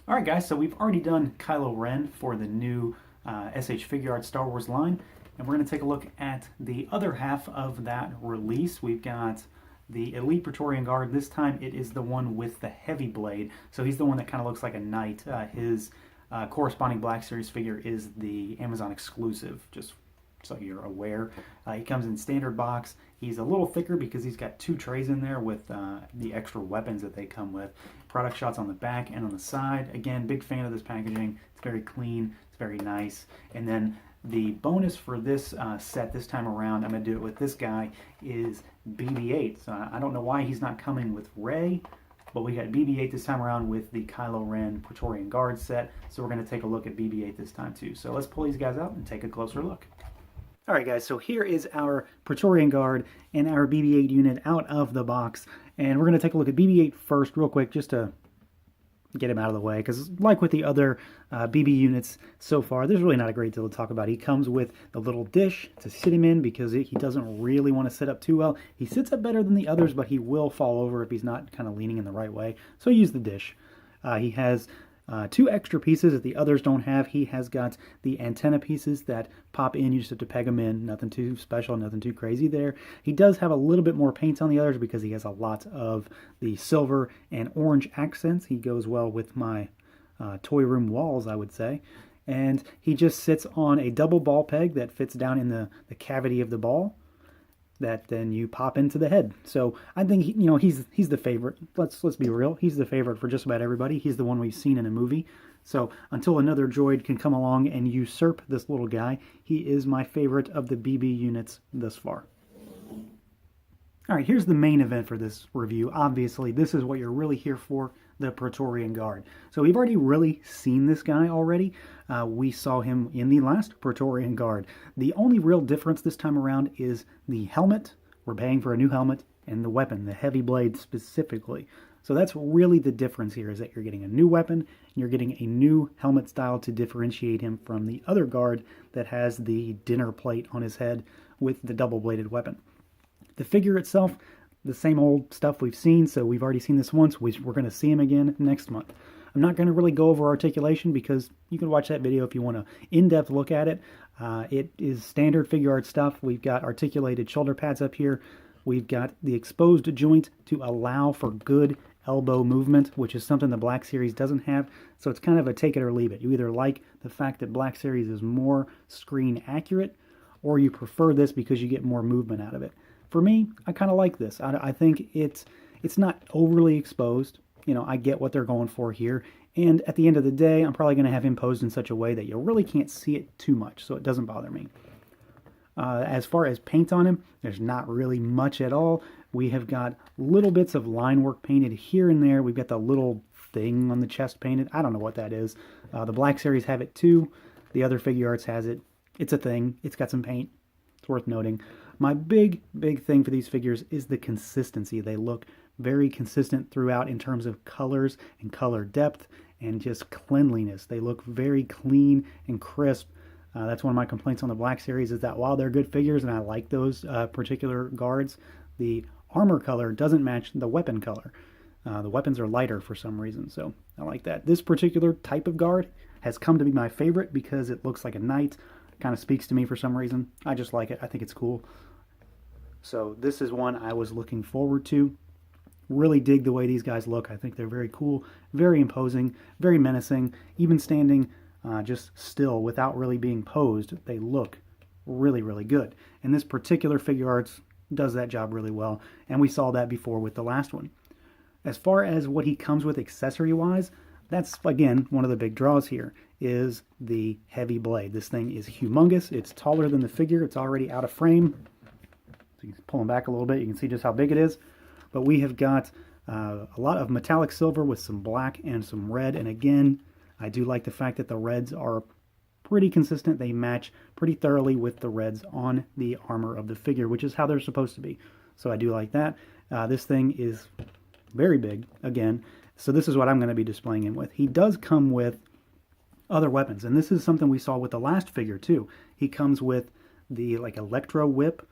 Alright guys, so we've already done Kylo Ren for the new SH Figuarts Star Wars line, and we're going to take a look at the other half of that release. We've got the Elite Praetorian Guard. This time it is the one with the heavy blade, so he's the one that kind of looks like a knight. His corresponding Black Series figure is the Amazon exclusive, just so you're aware. He comes in standard box. He's a little thicker because he's got two trays in there with the extra weapons that they come with. Product shots on the back and on the side. Again, big fan of this packaging. It's very clean. It's very nice. And then the bonus for this set this time around, I'm going to do it with this guy, is BB-8. So I don't know why he's not coming with Rey, but we got BB-8 this time around with the Kylo Ren Praetorian Guard set. So we're going to take a look at BB-8 this time too. So let's pull these guys out and take a closer look. Alright guys, so here is our Praetorian Guard and our BB-8 unit out of the box. And we're going to take a look at BB-8 first real quick just to get him out of the way. Because like with the other BB units so far, there's really not a great deal to talk about. He comes with the little dish to sit him in because he doesn't really want to sit up too well. He sits up better than the others, but he will fall over if he's not kind of leaning in the right way. So use the dish. He has two extra pieces that the others don't have. He has got the antenna pieces that pop in. You just have to peg them in. Nothing too special, nothing too crazy there. He does have a little bit more paint on the others because he has a lot of the silver and orange accents. He goes well with my toy room walls, I would say. And he just sits on a double ball peg that fits down in the cavity of the ball that then you pop into the head. So I think he's the favorite. Let's be real. He's the favorite for just about everybody. He's the one we've seen in a movie. So until another droid can come along and usurp this little guy, he is my favorite of the BB units thus far. All right, here's the main event for this review. Obviously, this is what you're really here for, the Praetorian Guard. So we've already really seen this guy already. We saw him in the last Praetorian Guard. The only real difference this time around is the helmet. We're paying for a new helmet, and the weapon, the heavy blade specifically. So that's really the difference here, is that you're getting a new weapon, and you're getting a new helmet style to differentiate him from the other guard that has the dinner plate on his head with the double-bladed weapon. The figure itself, the same old stuff we've seen, so we've already seen this once. We're going to see him again next month. I'm not going to really go over articulation because you can watch that video if you want an in-depth look at it. It is standard Figuart stuff. We've got articulated shoulder pads up here. We've got the exposed joint to allow for good elbow movement, which is something the Black Series doesn't have. So it's kind of a take it or leave it. You either like the fact that Black Series is more screen accurate, or you prefer this because you get more movement out of it. For me, I kind of like this. I think it's not overly exposed. I get what they're going for here. And at the end of the day, I'm probably going to have him posed in such a way that you really can't see it too much, so it doesn't bother me. As far as paint on him, there's not really much at all. We have got little bits of line work painted here and there. We've got the little thing on the chest painted. I don't know what that is. The Black Series have it too. The other Figuarts has it. It's a thing. It's got some paint. It's worth noting. My big thing for these figures is the consistency. They look very consistent throughout in terms of colors and color depth and just cleanliness. They look very clean and crisp. That's one of my complaints on the Black Series, is that while they're good figures and I like those particular guards, the armor color doesn't match the weapon color. The weapons are lighter for some reason, so I like that. This particular type of guard has come to be my favorite because it looks like a knight. Kind of speaks to me for some reason. I just like it. I think it's cool. So this is one I was looking forward to. Really dig the way these guys look. I think they're very cool, very imposing, very menacing. Even standing just still without really being posed, they look really good. And this particular Figuarts does that job really well. And we saw that before with the last one. As far as what he comes with accessory-wise, that's, again, one of the big draws here, is the heavy blade. This thing is humongous. It's taller than the figure. It's already out of frame. So you can pull him back a little bit. You can see just how big it is. But we have got a lot of metallic silver with some black and some red. And again, I do like the fact that the reds are pretty consistent. They match pretty thoroughly with the reds on the armor of the figure, which is how they're supposed to be. So I do like that. This thing is very big, again. So this is what I'm going to be displaying him with. He does come with other weapons, and this is something we saw with the last figure too. He comes with the electro whip,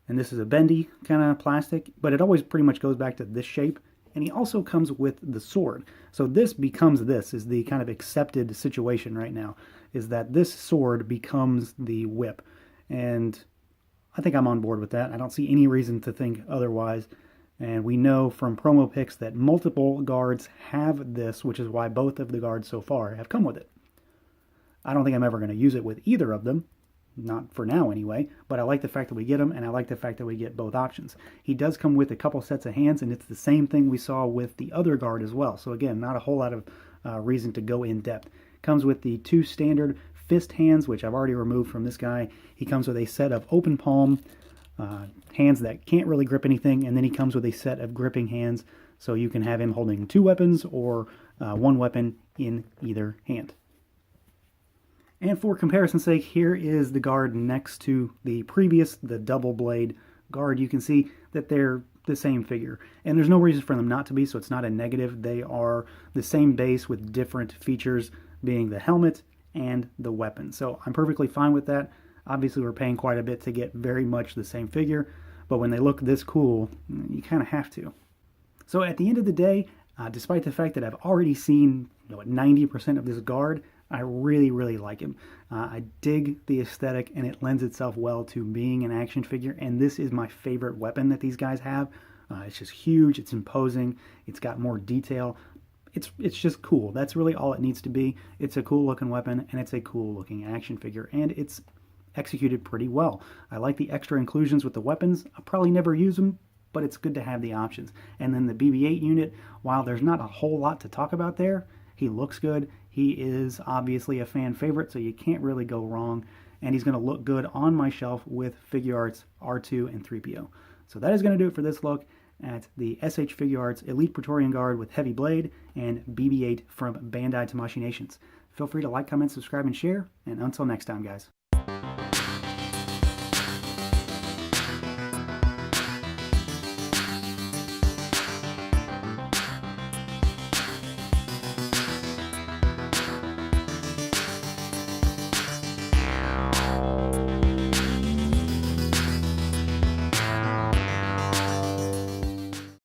and this is a bendy kind of plastic, but it always pretty much goes back to this shape. And he also comes with the sword. So this becomes this, is the kind of accepted situation right now, is that this sword becomes the whip. And I think I'm on board with that. I don't see any reason to think otherwise. And we know from promo picks that multiple guards have this, which is why both of the guards so far have come with it. I don't think I'm ever going to use it with either of them. Not for now anyway, but I like the fact that we get them, and I like the fact that we get both options. He does come with a couple sets of hands, and it's the same thing we saw with the other guard as well. So again, not a whole lot of reason to go in depth. Comes with the 2 standard fist hands, which I've already removed from this guy. He comes with a set of open palm hands that can't really grip anything, and then he comes with a set of gripping hands, so you can have him holding 2 weapons or 1 weapon in either hand. And for comparison's sake, here is the guard next to the previous, the double blade guard. You can see that they're the same figure. And there's no reason for them not to be, so it's not a negative. They are the same base with different features, being the helmet and the weapon. So I'm perfectly fine with that. Obviously, we're paying quite a bit to get very much the same figure, but when they look this cool, you kind of have to. So at the end of the day, despite the fact that I've already seen 90% of this guard, I really, really like him. I dig the aesthetic, and it lends itself well to being an action figure, and this is my favorite weapon that these guys have. It's just huge, it's imposing, it's got more detail. It's just cool. That's really all it needs to be. It's a cool looking weapon, and it's a cool looking action figure, and it's executed pretty well. I like the extra inclusions with the weapons. I'll probably never use them, but it's good to have the options. And then the BB-8 unit, while there's not a whole lot to talk about there, he looks good. He is obviously a fan favorite, so you can't really go wrong. And he's going to look good on my shelf with Figuarts R2 and 3PO. So that is going to do it for this look at the SH Figuarts Elite Praetorian Guard with Heavy Blade and BB-8 from Bandai Tamashii Nations. Feel free to like, comment, subscribe, and share. And until next time, guys.